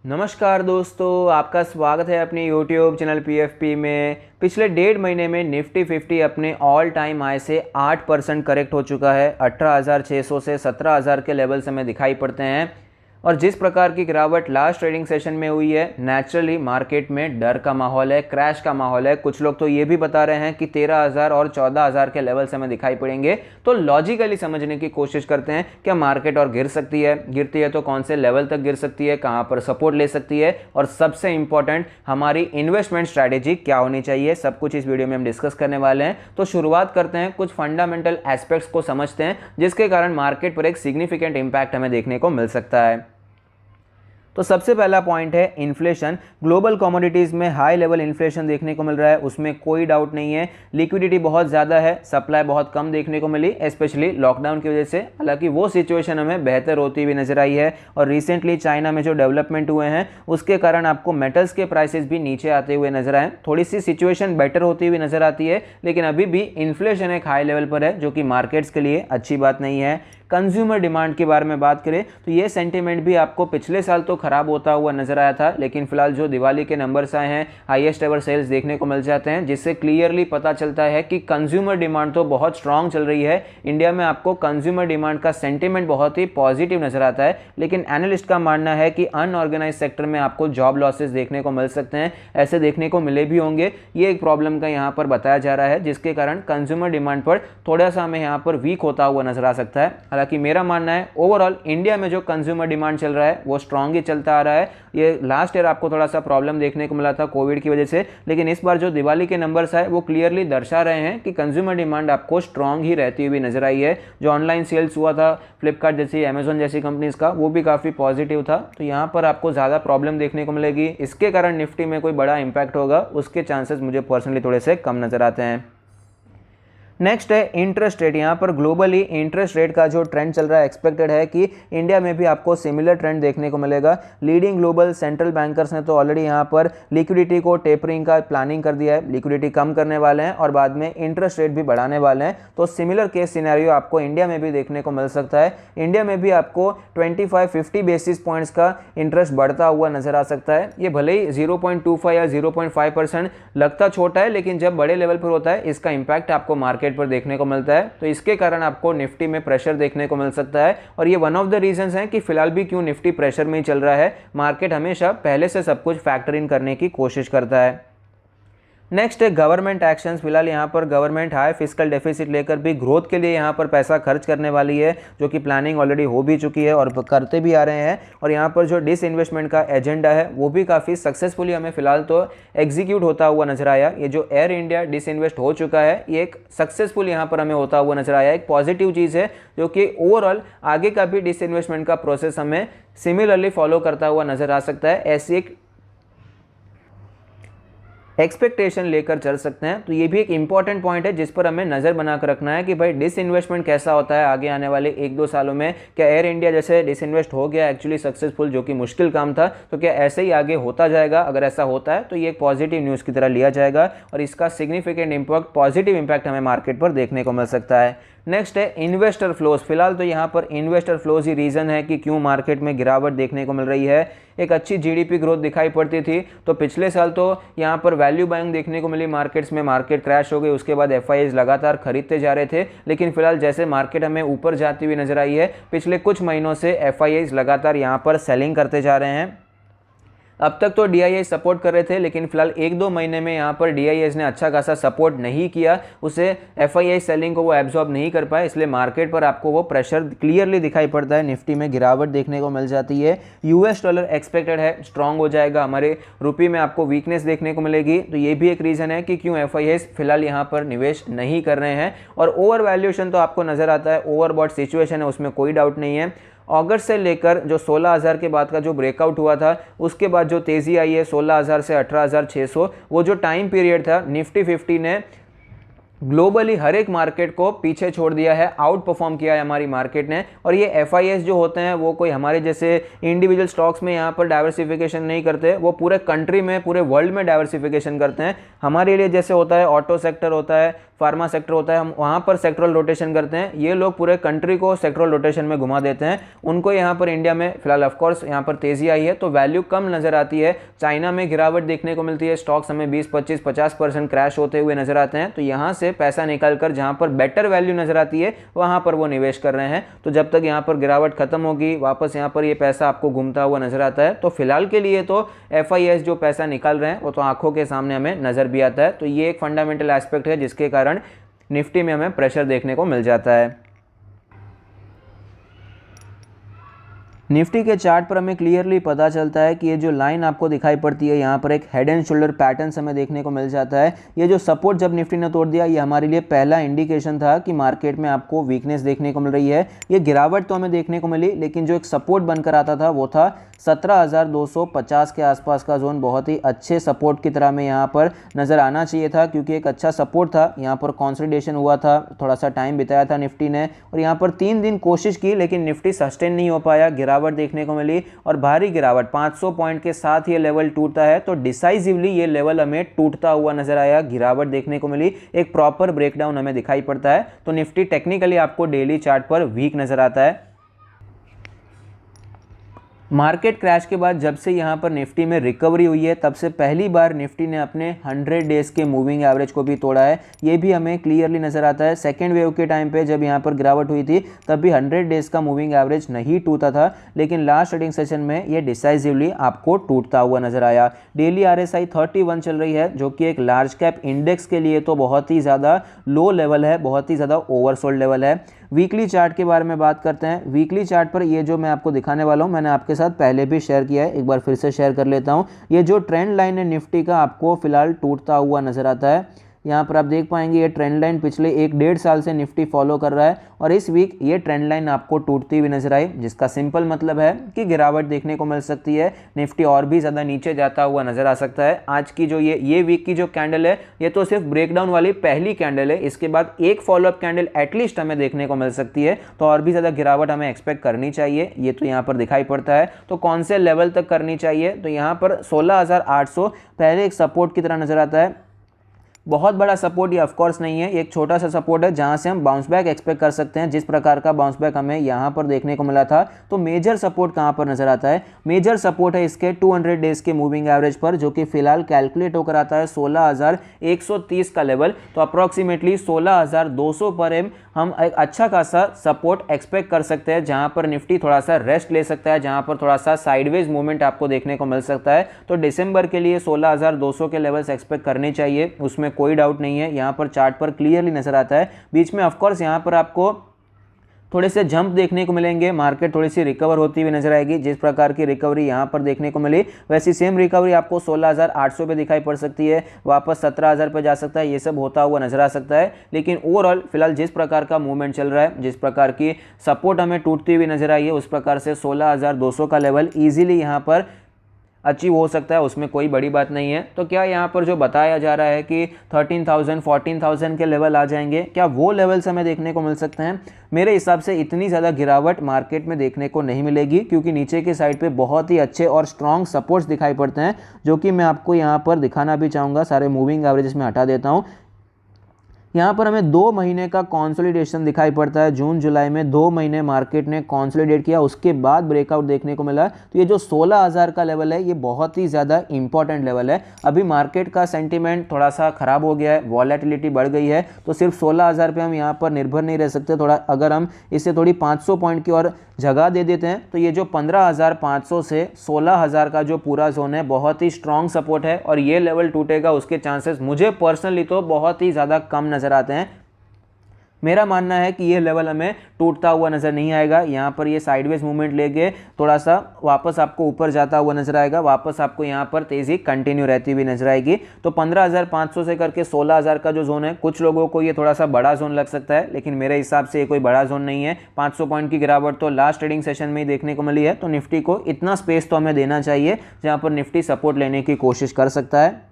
नमस्कार दोस्तों, आपका स्वागत है अपने YouTube चैनल PFP में। पिछले 1.5 महीने में निफ्टी 50 अपने ऑल टाइम हाई से 8% करेक्ट हो चुका है। 18,600 से 17,000 के लेवल से हमें दिखाई पड़ते हैं। और जिस प्रकार की गिरावट लास्ट ट्रेडिंग सेशन में हुई है, नेचुरली मार्केट में डर का माहौल है, क्रैश का माहौल है। कुछ लोग तो ये भी बता रहे हैं कि 13,000 और 14,000 के लेवल से हमें दिखाई पड़ेंगे। तो लॉजिकली समझने की कोशिश करते हैं क्या मार्केट और गिर सकती है, गिरती है तो कौन से लेवल तक गिर सकती है, कहाँ पर सपोर्ट ले सकती है, और सबसे इंपॉर्टेंट हमारी इन्वेस्टमेंट स्ट्रैटेजी क्या होनी चाहिए। सब कुछ इस वीडियो में हम डिस्कस करने वाले हैं। तो शुरुआत करते हैं, कुछ फंडामेंटल एस्पेक्ट्स को समझते हैं जिसके कारण मार्केट पर एक सिग्निफिकेंट इंपैक्ट हमें देखने को मिल सकता है। तो सबसे पहला पॉइंट है इन्फ्लेशन। ग्लोबल कमोडिटीज़ में हाई लेवल इन्फ्लेशन देखने को मिल रहा है, उसमें कोई डाउट नहीं है। लिक्विडिटी बहुत ज़्यादा है, सप्लाई बहुत कम देखने को मिली, स्पेशली लॉकडाउन की वजह से। हालांकि वो सिचुएशन हमें बेहतर होती हुई नजर आई है। और रिसेंटली चाइना में जो डेवलपमेंट हुए हैं उसके कारण आपको मेटल्स के प्राइसेस भी नीचे आते हुए नजर आए। थोड़ी सी सिचुएशन बेटर होती हुई नजर आती है, लेकिन अभी भी इन्फ्लेशन एक हाई लेवल पर है, जो कि मार्केट्स के लिए अच्छी बात नहीं है। कंज्यूमर डिमांड के बारे में बात करें तो ये सेंटीमेंट भी आपको पिछले साल तो खराब होता हुआ नजर आया था, लेकिन फिलहाल जो दिवाली के नंबर्स आए हैं, हाईएस्ट एवर सेल्स देखने को मिल जाते हैं, जिससे क्लियरली पता चलता है कि कंज्यूमर डिमांड तो बहुत स्ट्रांग चल रही है। इंडिया में आपको कंज्यूमर डिमांड का सेंटीमेंट बहुत ही पॉजिटिव नजर आता है, लेकिन एनालिस्ट का मानना है कि अनऑर्गेनाइज सेक्टर में आपको जॉब लॉसेस देखने को मिल सकते हैं, ऐसे देखने को मिले भी होंगे। ये एक प्रॉब्लम का यहाँ पर बताया जा रहा है, जिसके कारण कंज्यूमर डिमांड पर थोड़ा सा हमें यहाँ पर वीक होता हुआ नजर आ सकता है। हालांकि मेरा मानना है ओवरऑल इंडिया में जो कंज्यूमर डिमांड चल रहा है वो स्ट्रांग ही चलता आ रहा है। ये लास्ट ईयर आपको थोड़ा सा प्रॉब्लम देखने को मिला था कोविड की वजह से, लेकिन इस बार जो दिवाली के नंबर्स आए वो क्लियरली दर्शा रहे हैं कि कंज्यूमर डिमांड आपको स्ट्रांग ही रहती हुई नजर आई है। जो ऑनलाइन सेल्स हुआ था फ्लिपकार्ट जैसी, अमेजोन जैसी कंपनीज का, वो भी काफ़ी पॉजिटिव था। तो यहाँ पर आपको ज़्यादा प्रॉब्लम देखने को मिलेगी। इसके कारण निफ्टी में कोई बड़ा इंपैक्ट होगा उसके चांसेस मुझे पर्सनली थोड़े से कम नजर आते हैं। नेक्स्ट है इंटरेस्ट रेट। यहाँ पर ग्लोबली इंटरेस्ट रेट का जो ट्रेंड चल रहा है, एक्सपेक्टेड है कि इंडिया में भी आपको सिमिलर ट्रेंड देखने को मिलेगा। लीडिंग ग्लोबल सेंट्रल बैंकर्स ने तो ऑलरेडी यहाँ पर लिक्विडिटी को टेपरिंग का प्लानिंग कर दिया है, लिक्विडिटी कम करने वाले हैं और बाद में इंटरेस्ट रेट भी बढ़ाने वाले हैं। तो सिमिलर केस सिनेरियो आपको इंडिया में भी देखने को मिल सकता है। इंडिया में भी आपको 25-50 बेसिस पॉइंट्स का इंटरेस्ट बढ़ता हुआ नजर आ सकता है। ये भले ही 0.25 या 0.5% लगता छोटा है, लेकिन जब बड़े लेवल पर होता है इसका इंपैक्ट आपको मार्केट पर देखने को मिलता है। तो इसके कारण आपको निफ्टी में प्रेशर देखने को मिल सकता है, और ये वन ऑफ द रीजंस हैं कि फिलहाल भी क्यों निफ्टी प्रेशर में ही चल रहा है। मार्केट हमेशा पहले से सब कुछ फैक्टर इन करने की कोशिश करता है। नेक्स्ट है गवर्नमेंट एक्शंस। फिलहाल यहाँ पर गवर्नमेंट हाई फिस्कल डेफिसिट लेकर भी ग्रोथ के लिए यहाँ पर पैसा खर्च करने वाली है, जो कि प्लानिंग ऑलरेडी हो भी चुकी है और करते भी आ रहे हैं। और यहाँ पर जो डिसइन्वेस्टमेंट का एजेंडा है वो भी काफ़ी सक्सेसफुली हमें फिलहाल तो एग्जीक्यूट होता हुआ नजर आया। ये जो एयर इंडिया डिसइन्वेस्ट हो चुका है, ये एक सक्सेसफुल यहाँ पर हमें होता हुआ नजर आया। एक पॉजिटिव चीज़ है, जो कि ओवरऑल आगे का भी डिसइन्वेस्टमेंट का प्रोसेस हमें सिमिलरली फॉलो करता हुआ नजर आ सकता है। ऐसी एक एक्सपेक्टेशन लेकर चल सकते हैं। तो ये भी एक इंपॉर्टेंट पॉइंट है जिस पर हमें नज़र बनाकर रखना है कि भाई डिसइन्वेस्टमेंट कैसा होता है आगे आने वाले 1-2 सालों में। क्या एयर इंडिया जैसे डिसइन्वेस्ट हो गया एक्चुअली सक्सेसफुल, जो कि मुश्किल काम था, तो क्या ऐसे ही आगे होता जाएगा? अगर ऐसा होता है तो ये एक पॉजिटिव न्यूज़ की तरह लिया जाएगा और इसका सिग्निफिकेंट इम्पैक्ट, पॉजिटिव इंपैक्ट हमें मार्केट पर देखने को मिल सकता है। नेक्स्ट है इन्वेस्टर फ्लोज। फिलहाल तो यहाँ पर इन्वेस्टर फ्लोज ही रीज़न है कि क्यों मार्केट में गिरावट देखने को मिल रही है। एक अच्छी जीडीपी ग्रोथ दिखाई पड़ती थी, तो पिछले साल तो यहाँ पर वैल्यू बाइंग देखने को मिली मार्केट्स में, मार्केट क्रैश हो गई। उसके बाद एफआईआईज लगातार खरीदते जा रहे थे, लेकिन फिलहाल जैसे मार्केट हमें ऊपर जाती हुई नजर आई है, पिछले कुछ महीनों से एफआईआईज लगातार यहाँ पर सेलिंग करते जा रहे हैं। अब तक तो डीआईआई सपोर्ट कर रहे थे, लेकिन फिलहाल 1-2 महीने में यहाँ पर डीआईआईज ने अच्छा खासा सपोर्ट नहीं किया, उसे एफआईआई सेलिंग को वो एब्जॉर्ब नहीं कर पाए, इसलिए मार्केट पर आपको वो प्रेशर क्लियरली दिखाई पड़ता है। निफ्टी में गिरावट देखने को मिल जाती है। यूएस डॉलर एक्सपेक्टेड है स्ट्रांग हो जाएगा, हमारे रुपये में आपको वीकनेस देखने को मिलेगी। तो ये भी एक रीज़न है कि क्यों एफआईआईज फिलहाल यहाँ पर निवेश नहीं कर रहे हैं। और ओवर वैल्यूएशन तो आपको नज़र आता है, ओवरबॉट सिचुएशन है, उसमें कोई डाउट नहीं है। अगस्त से लेकर जो 16,000 के बाद का जो ब्रेकआउट हुआ था, उसके बाद जो तेज़ी आई है 16,000 से 18,600, वो जो टाइम पीरियड था निफ्टी 50 ने ग्लोबली हर एक मार्केट को पीछे छोड़ दिया है, आउट परफॉर्म किया है हमारी मार्केट ने। और ये एफआईएस जो होते हैं वो कोई हमारे जैसे इंडिविजुअल स्टॉक्स में यहाँ पर डाइवर्सिफिकेशन नहीं करते, वो पूरे कंट्री में, पूरे वर्ल्ड में डाइवर्सिफिकेशन करते हैं। हमारे लिए जैसे होता है ऑटो सेक्टर होता है, फार्मा सेक्टर होता है, हम वहाँ पर सेक्टरल रोटेशन करते हैं। ये लोग पूरे कंट्री को सेक्टरल रोटेशन में घुमा देते हैं। उनको यहाँ पर इंडिया में फिलहाल ऑफकोर्स यहाँ पर तेज़ी आई है तो वैल्यू कम नज़र आती है। चाइना में गिरावट देखने को मिलती है, स्टॉक्स हमें 20-25-50% क्रैश होते हुए नजर आते हैं। तो यहाँ से पैसा निकाल कर जहाँ पर बेटर वैल्यू नज़र आती है वहाँ पर वो निवेश कर रहे हैं। तो जब तक यहाँ पर गिरावट खत्म होगी, वापस यहाँ पर ये पैसा आपको घूमता हुआ नजर आता है। तो फिलहाल के लिए तो एफआईएस जो पैसा निकाल रहे हैं वो तो आंखों के सामने हमें नज़र भी आता है। तो ये एक फंडामेंटल एस्पेक्ट है जिसके कारण निफ्टी में हमें प्रेशर देखने को मिल जाता है। निफ्टी के चार्ट पर हमें क्लियरली पता चलता है कि ये जो लाइन आपको दिखाई पड़ती है यहाँ पर एक हेड एंड शोल्डर पैटर्न हमें देखने को मिल जाता है। ये जो सपोर्ट जब निफ्टी ने तोड़ दिया, ये हमारे लिए पहला इंडिकेशन था कि मार्केट में आपको वीकनेस देखने को मिल रही है। ये गिरावट तो हमें देखने को मिली, लेकिन जो एक सपोर्ट बनकर आता था वो था 17,250 के आसपास का जोन। बहुत ही अच्छे सपोर्ट की तरह में यहाँ पर नज़र आना चाहिए था, क्योंकि एक अच्छा सपोर्ट था। यहाँ पर कंसोलिडेशन हुआ था, थोड़ा सा टाइम बिताया था निफ्टी ने, और यहाँ पर 3 दिन कोशिश की लेकिन निफ्टी सस्टेन नहीं हो पाया, गिरावट देखने को मिली और भारी गिरावट 500 पॉइंट के साथ ये लेवल टूटता है। तो डिसाइसिवली ये लेवल हमें टूटता हुआ नजर आया, गिरावट देखने को मिली, एक प्रॉपर ब्रेकडाउन हमें दिखाई पड़ता है। तो निफ्टी टेक्निकली आपको डेली चार्ट पर वीक नजर आता है। मार्केट क्रैश के बाद जब से यहाँ पर निफ्टी में रिकवरी हुई है, तब से पहली बार निफ्टी ने अपने 100 डेज के मूविंग एवरेज को भी तोड़ा है। ये भी हमें क्लियरली नज़र आता है। सेकेंड वेव के टाइम पे जब यहाँ पर गिरावट हुई थी तब भी 100 डेज का मूविंग एवरेज नहीं टूटा था, लेकिन लास्ट ट्रेडिंग सेशन में ये डिसाइसिवली आपको टूटता हुआ नजर आया। डेली RSI 31 चल रही है, जो कि एक लार्ज कैप इंडेक्स के लिए तो बहुत ही ज़्यादा लो लेवल है, बहुत ही ज़्यादा ओवरसोल्ड लेवल है। वीकली चार्ट के बारे में बात करते हैं। वीकली चार्ट पर ये जो मैं आपको दिखाने वाला हूँ, मैंने आपके साथ पहले भी शेयर किया है, एक बार फिर से शेयर कर लेता हूँ। ये जो ट्रेंड लाइन है निफ्टी का, आपको फिलहाल टूटता हुआ नजर आता है। यहाँ पर आप देख पाएंगे ये ट्रेंड लाइन पिछले 1-1.5 साल से निफ्टी फॉलो कर रहा है, और इस वीक ये ट्रेंड लाइन आपको टूटती हुई नजर आई, जिसका सिंपल मतलब है कि गिरावट देखने को मिल सकती है। निफ्टी और भी ज़्यादा नीचे जाता हुआ नजर आ सकता है। आज की जो ये वीक की जो कैंडल है, ये तो सिर्फ ब्रेकडाउन वाली पहली कैंडल है। इसके बाद एक फॉलोअप कैंडल एटलीस्ट हमें देखने को मिल सकती है, तो और भी ज़्यादा गिरावट हमें एक्सपेक्ट करनी चाहिए। ये तो यहाँ पर दिखाई पड़ता है। तो कौन से लेवल तक करनी चाहिए, तो यहाँ पर 16,800 पहले एक सपोर्ट की तरह नजर आता है। बहुत बड़ा सपोर्ट ये ऑफकोर्स नहीं है, एक छोटा सा सपोर्ट है जहां से हम बाउंस बैक एक्सपेक्ट कर सकते हैं। जिस प्रकार का बाउंस बैक हमें यहां पर देखने को मिला था, तो मेजर सपोर्ट कहां पर नजर आता है? मेजर सपोर्ट है इसके 200 डेज के मूविंग एवरेज पर, जो कि फिलहाल कैलकुलेट होकर आता है 16,130 का लेवल। तो अप्रॉक्सीमेटली 16,200 पर हम एक अच्छा खासा सपोर्ट एक्सपेक्ट कर सकते हैं, जहां पर निफ्टी थोड़ा सा रेस्ट ले सकता है, जहां पर थोड़ा सा साइडवेज मूवमेंट आपको देखने को मिल सकता है। तो दिसंबर के लिए 16,200 के लेवल्स एक्सपेक्ट करने चाहिए, उसमें कोई डाउट नहीं है। यहाँ पर चार्ट पर क्लियरली नजर आता है। बीच में ऑफकोर्स यहाँ पर आपको थोड़े से जंप देखने को मिलेंगे, मार्केट थोड़ी सी रिकवर होती हुई नजर आएगी। जिस प्रकार की रिकवरी यहाँ पर देखने को मिली, वैसी सेम रिकवरी आपको 16,800 पे दिखाई पड़ सकती है, वापस 17,000 पे जा सकता है। ये सब होता हुआ नजर आ सकता है। लेकिन ओवरऑल फिलहाल जिस प्रकार का मूवमेंट चल रहा है, जिस प्रकार की सपोर्ट हमें टूटती हुई नजर आई है, उस प्रकार से 16,200 का लेवल ईजिली यहाँ पर अचीव हो सकता है, उसमें कोई बड़ी बात नहीं है। तो क्या यहाँ पर जो बताया जा रहा है कि 13,000 14,000 के लेवल आ जाएंगे, क्या वो लेवल्स हमें देखने को मिल सकते हैं? मेरे हिसाब से इतनी ज़्यादा गिरावट मार्केट में देखने को नहीं मिलेगी, क्योंकि नीचे के साइड पे बहुत ही अच्छे और स्ट्रॉन्ग सपोर्ट्स दिखाई पड़ते हैं, जो कि मैं आपको यहाँ पर दिखाना भी चाहूँगा। सारे मूविंग एवरेजेस में हटा देता हूँ। यहाँ पर हमें 2 महीने का कंसोलिडेशन दिखाई पड़ता है। जून जुलाई में 2 महीने मार्केट ने कंसोलिडेट किया, उसके बाद ब्रेकआउट देखने को मिला। तो ये जो 16,000 का लेवल है, ये बहुत ही ज़्यादा इंपॉर्टेंट लेवल है। अभी मार्केट का सेंटीमेंट थोड़ा सा ख़राब हो गया है, वॉलेटिलिटी बढ़ गई है, तो सिर्फ 16,000 पे हम यहाँ पर निर्भर नहीं रह सकते। थोड़ा अगर हम इससे थोड़ी 500 पॉइंट की और जगह दे देते हैं, तो ये जो 15,500 से 16,000 का जो पूरा जोन है, बहुत ही स्ट्रॉन्ग सपोर्ट है, और ये लेवल टूटेगा उसके चांसेस मुझे पर्सनली तो बहुत ही ज़्यादा कम नज़र आते हैं। मेरा मानना है कि ये लेवल हमें टूटता हुआ नज़र नहीं आएगा। यहाँ पर ये साइडवेज मूवमेंट लेके थोड़ा सा वापस आपको ऊपर जाता हुआ नजर आएगा, वापस आपको यहाँ पर तेज़ी कंटिन्यू रहती हुई नजर आएगी। तो 15,500 से करके 16,000 का जो जोन है, कुछ लोगों को ये थोड़ा सा बड़ा जोन लग सकता है, लेकिन मेरे हिसाब से ये कोई बड़ा जोन नहीं है। 500 पॉइंट की गिरावट तो लास्ट ट्रेडिंग सेशन में ही देखने को मिली है, तो निफ्टी को इतना स्पेस तो हमें देना चाहिए जहाँ पर निफ्टी सपोर्ट लेने की कोशिश कर सकता है।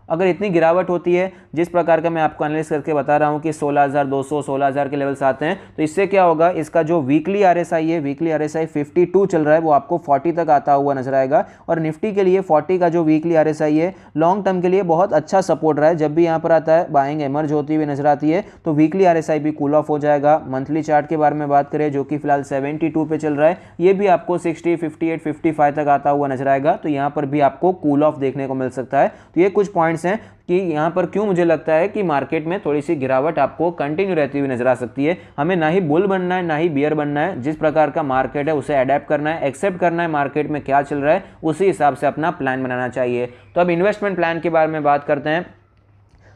अगर इतनी गिरावट होती है जिस प्रकार का मैं आपको एनालिसिस करके बता रहा हूं कि 16,200 16,000 के लेवल्स आते हैं, तो इससे क्या होगा, इसका जो वीकली आरएसआई है, वीकली आरएसआई 52 चल रहा है, वो आपको 40 तक आता हुआ नजर आएगा। और निफ्टी के लिए 40 का जो वीकली आरएसआई है लॉन्ग टर्म के लिए बहुत अच्छा सपोर्ट रहा है। जब भी यहाँ पर आता है बाइंग एमर्ज होती हुई नजर आती है तो वीकली आरएसआई भी कूल ऑफ हो जाएगा। मंथली चार्ट के बारे में बात करें जो कि फिलहाल 72 पे चल रहा है, ये भी आपको 60 58 55 तक आता हुआ नजर आएगा। तो यहाँ पर भी आपको कूल ऑफ देखने को मिल सकता है। तो ये कुछ पॉइंट्स हैं कि यहाँ पर क्यों मुझे लगता है कि मार्केट में थोड़ी सी गिरावट आपको कंटिन्यू रहती हुई नजर आ सकती है। हमें ना ही बुल बनना है ना ही बियर बनना है, जिस प्रकार का मार्केट है उसे अडेप्ट करना है, एक्सेप्ट करना है मार्केट में क्या चल रहा है, उसी हिसाब से अपना प्लान बनाना चाहिए। तो अब इन्वेस्टमेंट प्लान के बारे में बात करते हैं।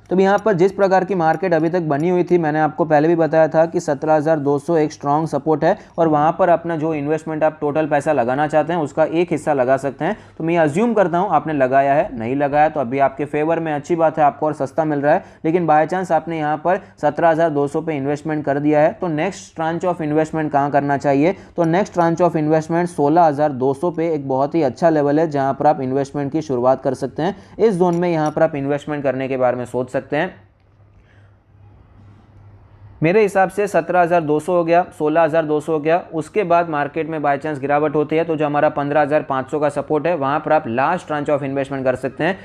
तो यहाँ पर जिस प्रकार की मार्केट अभी तक बनी हुई थी, मैंने आपको पहले भी बताया था कि 17,200 एक स्ट्रॉन्ग सपोर्ट है और वहाँ पर अपना जो इन्वेस्टमेंट आप टोटल पैसा लगाना चाहते हैं उसका एक हिस्सा लगा सकते हैं। तो मैं अज्यूम करता हूँ आपने लगाया है, नहीं लगाया तो अभी आपके फेवर में, अच्छी बात है, आपको और सस्ता मिल रहा है। लेकिन बाय चांस आपने यहाँ पर 17,200 पे इन्वेस्टमेंट कर दिया है तो नेक्स्ट ट्रांच ऑफ इन्वेस्टमेंट कहाँ करना चाहिए, तो नेक्स्ट ट्रांच ऑफ इन्वेस्टमेंट 16,200 पे एक बहुत ही अच्छा लेवल है जहाँ पर आप इन्वेस्टमेंट की शुरुआत कर सकते हैं। इस जोन में यहाँ पर आप इन्वेस्टमेंट करने के बारे में सोच सकते हैं। मेरे हिसाब से 17,200 हो गया, 16,200 हो गया, उसके बाद मार्केट में बाय चांस गिरावट होती है तो जो हमारा 15,500 का सपोर्ट है वहाँ पर आप लास्ट ट्रांच ऑफ इन्वेस्टमेंट कर सकते हैं।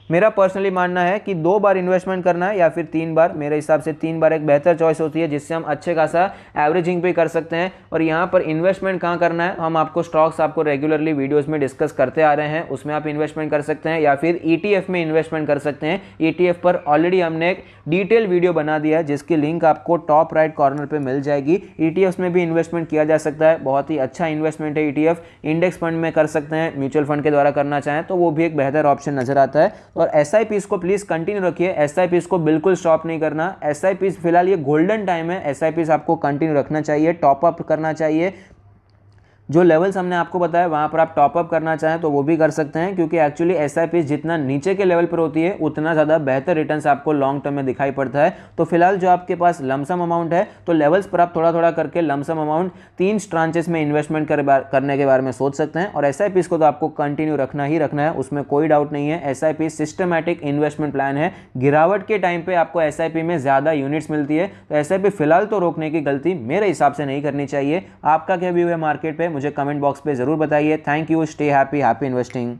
मेरा पर्सनली मानना है कि 2 बार इन्वेस्टमेंट करना है या फिर 3 बार, मेरे हिसाब से 3 बार एक बेहतर चॉइस होती है जिससे हम अच्छे खासा एवरेजिंग पे कर सकते हैं। और यहाँ पर इन्वेस्टमेंट कहाँ करना है, हम आपको स्टॉक्स आपको रेगुलरली वीडियोस में डिस्कस करते आ रहे हैं, उसमें आप इन्वेस्टमेंट कर सकते हैं या फिर ETF में इन्वेस्टमेंट कर सकते हैं। ETF पर ऑलरेडी हमने एक डिटेल वीडियो बना दिया है जिसकी लिंक आपको टॉप राइट कॉर्नर पर मिल जाएगी। ETFs में भी इन्वेस्टमेंट किया जा सकता है, बहुत ही अच्छा इन्वेस्टमेंट है ETF। इंडेक्स फंड में कर सकते हैं, म्यूचुअल फंड के द्वारा करना चाहें तो वो भी एक बेहतर ऑप्शन नजर आता है। और SIPs को प्लीज कंटिन्यू रखिए, SIPs को बिल्कुल स्टॉप नहीं करना। SIPs फिलहाल ये गोल्डन टाइम है, SIPs आपको कंटिन्यू रखना चाहिए, टॉप अप करना चाहिए। जो लेवल्स हमने आपको बताया वहाँ पर आप टॉप अप करना चाहें तो वो भी कर सकते हैं, क्योंकि एक्चुअली SIPs जितना नीचे के लेवल पर होती है उतना ज़्यादा बेहतर रिटर्न्स आपको लॉन्ग टर्म में दिखाई पड़ता है। तो फिलहाल जो आपके पास लमसम अमाउंट है तो लेवल्स पर आप थोड़ा थोड़ा करके लमसम अमाउंट 3 ट्रांचेस में इन्वेस्टमेंट करने के बारे में सोच सकते हैं। और SIPs को तो आपको कंटिन्यू रखना ही रखना है, उसमें कोई डाउट नहीं है। SIP सिस्टमैटिक इन्वेस्टमेंट प्लान है। गिरावट के टाइम पर आपको SIP में ज़्यादा यूनिट्स मिलती है तो SIP फिलहाल तो रोकने की गलती मेरे हिसाब से नहीं करनी चाहिए। आपका क्या व्यू है मार्केट पर, मुझे कमेंट बॉक्स पे जरूर बताइए। Thank you, stay happy, happy investing.